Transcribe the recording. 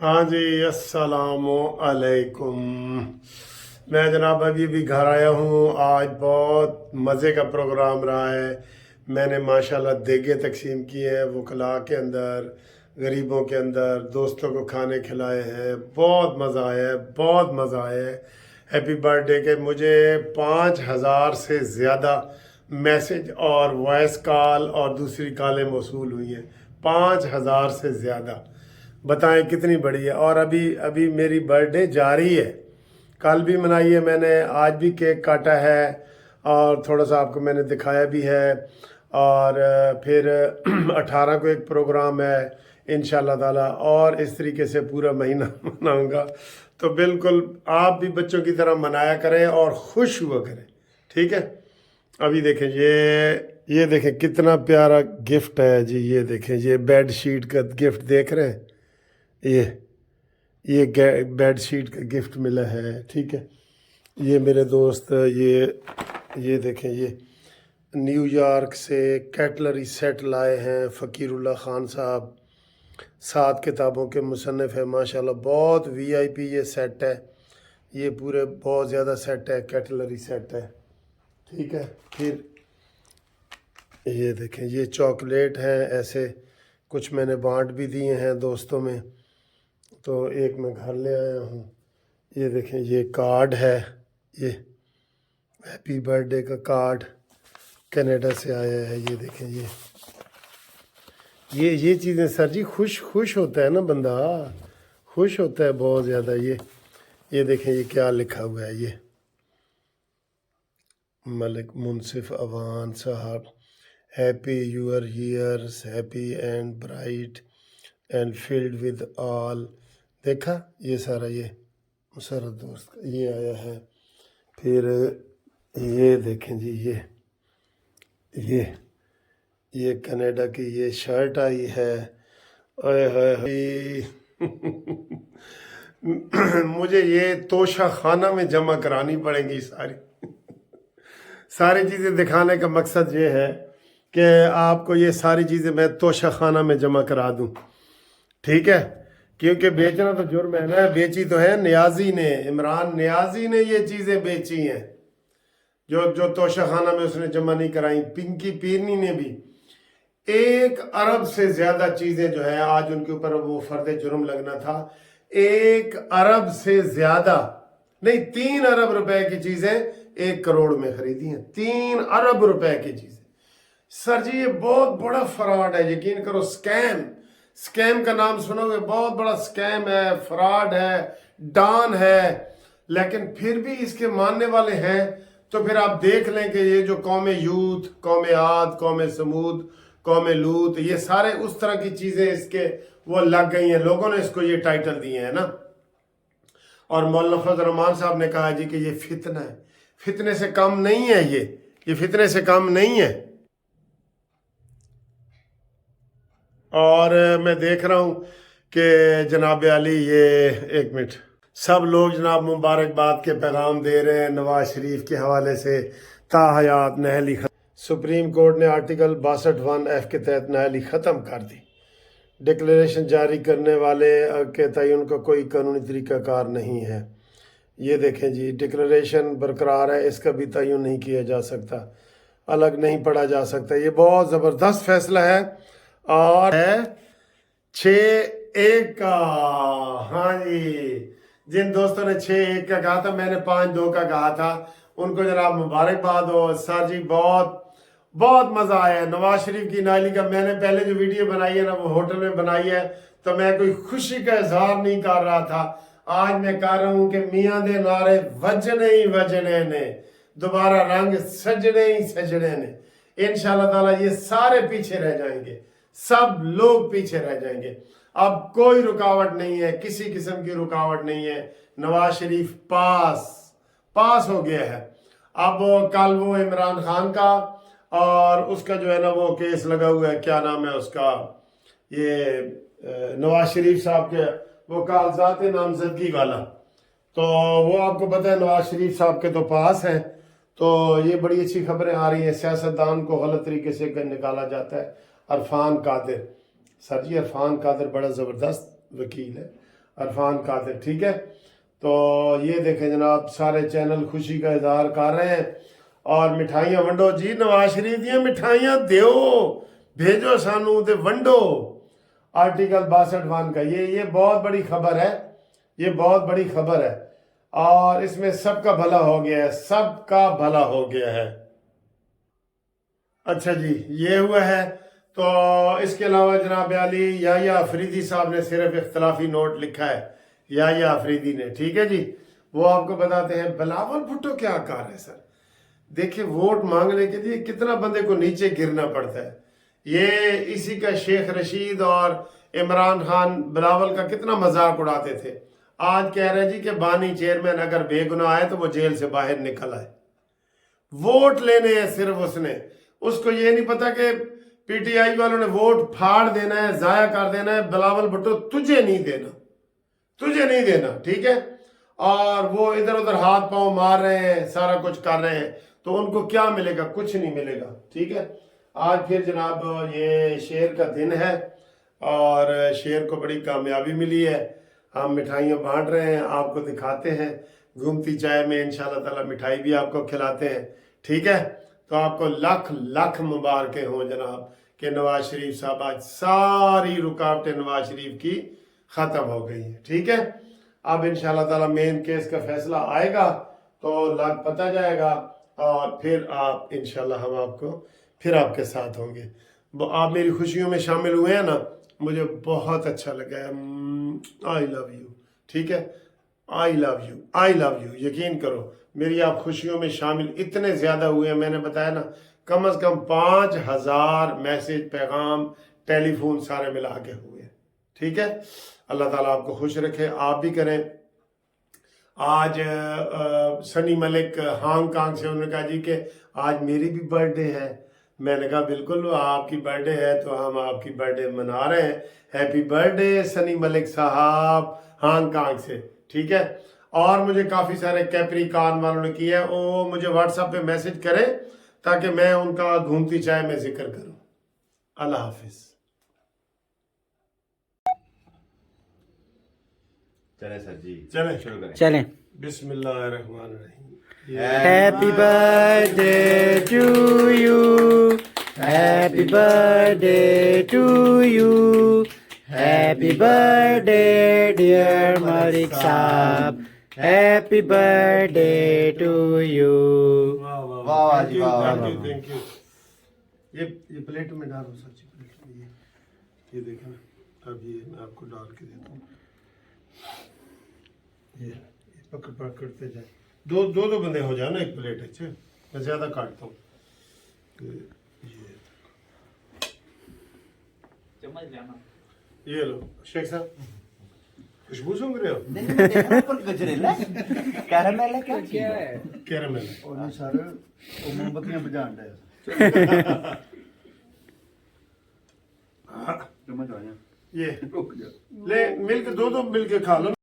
हाँ जी, अस्सलाम अलैकुम। मैं जनाब अभी घर आया हूँ। आज बहुत मज़े का प्रोग्राम रहा है। मैंने माशाल्लाह देगे तकसीम किए हैं वकला के अंदर, गरीबों के अंदर, दोस्तों को खाने खिलाए हैं। बहुत मज़ा आया है, बहुत मज़ा आया है। हैप्पी बर्थडे के मुझे 5,000 से ज़्यादा मैसेज और वॉइस कॉल और दूसरी कॉलें मौसूल हुई हैं। 5,000 से ज़्यादा, बताएं कितनी बड़ी है। और अभी अभी मेरी बर्थडे जारी है। कल भी मनाई है मैंने, आज भी केक काटा है और थोड़ा सा आपको मैंने दिखाया भी है। और फिर 18 को एक प्रोग्राम है इंशाल्लाह ताला, और इस तरीके से पूरा महीना मनाऊंगा। तो बिल्कुल आप भी बच्चों की तरह मनाया करें और खुश हुआ करें, ठीक है। अभी देखें, ये देखें कितना प्यारा गिफ्ट है जी। ये देखें, ये बेड शीट का गिफ्ट देख रहे हैं। ये बेड शीट का गिफ्ट मिला है, ठीक है। ये मेरे दोस्त, ये देखें, ये न्यूयॉर्क से कैटलरी सेट लाए हैं फ़कीरुल्लाह ख़ान साहब। 7 किताबों के मुसन्निफ़ है माशाल्लाह। बहुत वीआईपी ये सेट है। ये पूरे बहुत ज़्यादा सेट है, कैटलरी सेट है, ठीक है। फिर ये देखें, ये चॉकलेट हैं ऐसे, कुछ मैंने बांट भी दिए हैं दोस्तों में, तो एक मैं घर ले आया हूँ। ये देखें, ये कार्ड है, ये हैप्पी बर्थडे का कार्ड कनाडा से आया है। ये देखें, ये चीज़ें सर जी, खुश खुश होता है ना बंदा, खुश होता है बहुत ज़्यादा। ये देखें, ये क्या लिखा हुआ है। ये मलिक मुनसिफ अवान साहब, happy your years, happy and bright and filled with all. देखा, ये सारा ये मुसर्रत दोस्त का ये आया है। फिर ये देखें जी, ये कनाडा की ये शर्ट आई है। ओए होए होए। मुझे ये तोशा खाना में जमा करानी पड़ेंगी सारी चीज़ें। दिखाने का मकसद ये है कि आपको ये सारी चीज़ें मैं तोशा खाना में जमा करा दूं, ठीक है। क्योंकि बेचना तो जुर्म है ना। बेची तो है नियाजी ने, इमरान नियाजी ने ये चीज़ें बेची हैं, जो जो तोशा खाना में उसने जमा नहीं कराई। पिंकी पीरनी ने भी 1 अरब से ज़्यादा चीज़ें जो है, आज उनके ऊपर वो फर्द जुर्म लगना था। 1 अरब से ज़्यादा नहीं, 3 अरब रुपए की चीज़ें 1 करोड़ में खरीदी हैं। 3 अरब रुपए की चीज़ें। सर जी, ये बहुत बड़ा फ्रॉड है, यकीन करो। स्कैम का नाम सुनोगे, बहुत बड़ा स्कैम है, फ्रॉड है, डॉन है। लेकिन फिर भी इसके मानने वाले हैं। तो फिर आप देख लें कि ये जो कौम यूथ, कौम आद, कौम समूद, कौम लूत, ये सारे उस तरह की चीज़ें इसके वो लग गई हैं। लोगों ने इसको ये टाइटल दिए हैं ना। और मौलाना फजल रहमान साहब ने कहा जी कि ये फितना है। फितने से कम नहीं है, ये फितने से कम नहीं है। और मैं देख रहा हूँ कि जनाब अली, ये एक मिनट, सब लोग जनाब मुबारकबाद के पैगाम दे रहे हैं नवाज शरीफ के हवाले से। ताहयात नहली सुप्रीम कोर्ट ने आर्टिकल 62(1)(f) के तहत नहली ख़त्म कर दी। डिक्लेरेशन जारी करने वाले के तयन का कोई कानूनी तरीक़ाकार नहीं है। ये देखें जी, डिक्लेरेशन बरकरार है, इसका भी तयन नहीं किया जा सकता, अलग नहीं पढ़ा जा सकता। ये बहुत ज़बरदस्त फैसला है और है 6-1 का। हाँ जी, जिन दोस्तों ने 6-1 का कहा था, मैंने 5-2 का कहा था, उनको जनाब मुबारकबाद हो। सर जी, बहुत बहुत मज़ा आया है। नवाज शरीफ की नाली का मैंने पहले जो वीडियो बनाई है ना, वो होटल में बनाई है, तो मैं कोई खुशी का इजहार नहीं कर रहा था। आज मैं कह रहा हूँ कि मियाँ दे नारे वजने ही वजने ने, दोबारा रंग सजने ही सजने ने। इंशाल्लाह ताला ये सारे पीछे रह जाएंगे, सब लोग पीछे रह जाएंगे। अब कोई रुकावट नहीं है, किसी किस्म की रुकावट नहीं है। नवाज शरीफ पास हो गया है। अब कल वो इमरान खान का और उसका जो है ना वो केस लगा हुआ है, क्या नाम है उसका, ये नवाज शरीफ साहब के वो कागजात नामजदगी वाला। तो वो आपको पता है नवाज शरीफ साहब के तो पास है। तो ये बड़ी अच्छी खबरें आ रही हैं। सियासतदान को गलत तरीके से निकाला जाता है। इरफान कादिर, सर जी इरफान कादिर बड़ा ज़बरदस्त वकील है। عرفان قادر. ٹھیک ہے, تو یہ دیکھیں جناب سارے چینل خوشی کا اظہار کر رہے ہیں اور مٹھائیاں ونڈو. جی نواز شریف دیاں مٹھائیاں دیو, بھیجو سانو تے ونڈو. آرٹیکل 62(1) کا یہ بہت بڑی خبر ہے, یہ بہت بڑی خبر ہے اور اس میں سب کا بھلا ہو گیا ہے, سب کا بھلا ہو گیا ہے. اچھا جی, یہ ہوا ہے. تو اس کے علاوہ جناب عالی یحییٰ آفریدی صاحب نے صرف اختلافی نوٹ لکھا ہے, یحییٰ آفریدی نے. ٹھیک ہے جی, وہ آپ کو بتاتے ہیں. بلاول بھٹو کیا کار ہے سر, دیکھیں ووٹ مانگنے کے لیے کتنا بندے کو نیچے گرنا پڑتا ہے. یہ اسی کا شیخ رشید اور عمران خان بلاول کا کتنا مذاق اڑاتے تھے. آج کہہ رہے ہیں جی کہ بانی چیئرمین اگر بے گناہ آئے تو وہ جیل سے باہر نکل آئے. ووٹ لینے ہیں صرف اس کو یہ نہیں پتا کہ پی ٹی آئی والوں نے ووٹ پھاڑ دینا ہے, ضائع کر دینا ہے. بلاول بھٹو تجھے نہیں دینا. ٹھیک ہے, اور وہ ادھر ادھر ہاتھ پاؤں مار رہے ہیں, سارا کچھ کر رہے ہیں, تو ان کو کیا ملے گا؟ کچھ نہیں ملے گا. ٹھیک ہے, آج پھر جناب یہ شیر کا دن ہے اور شیر کو بڑی کامیابی ملی ہے. ہم مٹھائیاں بانٹ رہے ہیں, آپ کو دکھاتے ہیں. گھومتی چائے میں انشاءاللہ تعالی مٹھائی بھی آپ کو کھلاتے ہیں. ٹھیک ہے, تو آپ کو لاکھ لاکھ مبارکیں ہوں جناب کہ نواز شریف صاحب آج ساری رکاوٹیں نواز شریف کی ختم ہو گئی ہیں. ٹھیک ہے, اب انشاءاللہ تعالی مین کیس کا فیصلہ آئے گا تو لگ پتہ جائے گا اور پھر آپ انشاءاللہ ہم آپ کو پھر آپ کے ساتھ ہوں گے. آپ میری خوشیوں میں شامل ہوئے ہیں نا, مجھے بہت اچھا لگا ہے. آئی لو یو. ٹھیک ہے, آئی لو یو. یقین کرو میری آپ خوشیوں میں شامل اتنے زیادہ ہوئے ہیں, میں نے بتایا نا کم از کم 5000 میسج پیغام ٹیلی فون سارے ملا کے ہوئے. ٹھیک ہے, اللہ تعالیٰ آپ کو خوش رکھے, آپ بھی کریں. آج سنی ملک ہانگ کانگ سے انہوں نے کہا جی کہ آج میری بھی برتھ ڈے ہے. میں نے کہا بالکل آپ کی برتھ ڈے ہے تو ہم آپ کی برتھ ڈے منا رہے ہیں. ہیپی برتھ ڈے سنی ملک صاحب ہانگ کانگ سے. ٹھیک ہے, اور مجھے کافی سارے کیپریکان والوں نے کیا ہے, وہ مجھے واٹس ایپ پہ میسج کریں تاکہ میں ان کا گھومتی چائے میں ذکر کروں. اللہ حافظ. چلیں سر جی, چلیں شروع کریں. چلیں. بسم اللہ الرحمن الرحیم. Happy birthday to you. Happy birthday to you. Happy birthday dear Malik Saab. Happy birthday to you. واہ واہ واہ جی, واہ واہ. Thank you. یہ پلیٹ میں ڈالو سر جی, پلیٹ میں یہ دیکھیں نا. اب یہ میں آپ کو ڈال کے دیتا ہوں. یہ پکڑ کرتے جائیں. دو بندے ہو جائیں نا ایک پلیٹ. اچھا میں زیادہ کاٹتا ہوں. یہ لو شیخ صاحب, خوشبو سونگ رہے ہو؟ کیرامل ہے کیا ہے؟ کیرامل انہیں سارے موم بتیاں بجھان رہے یہ لے مل کے دو مل کے کھا لو.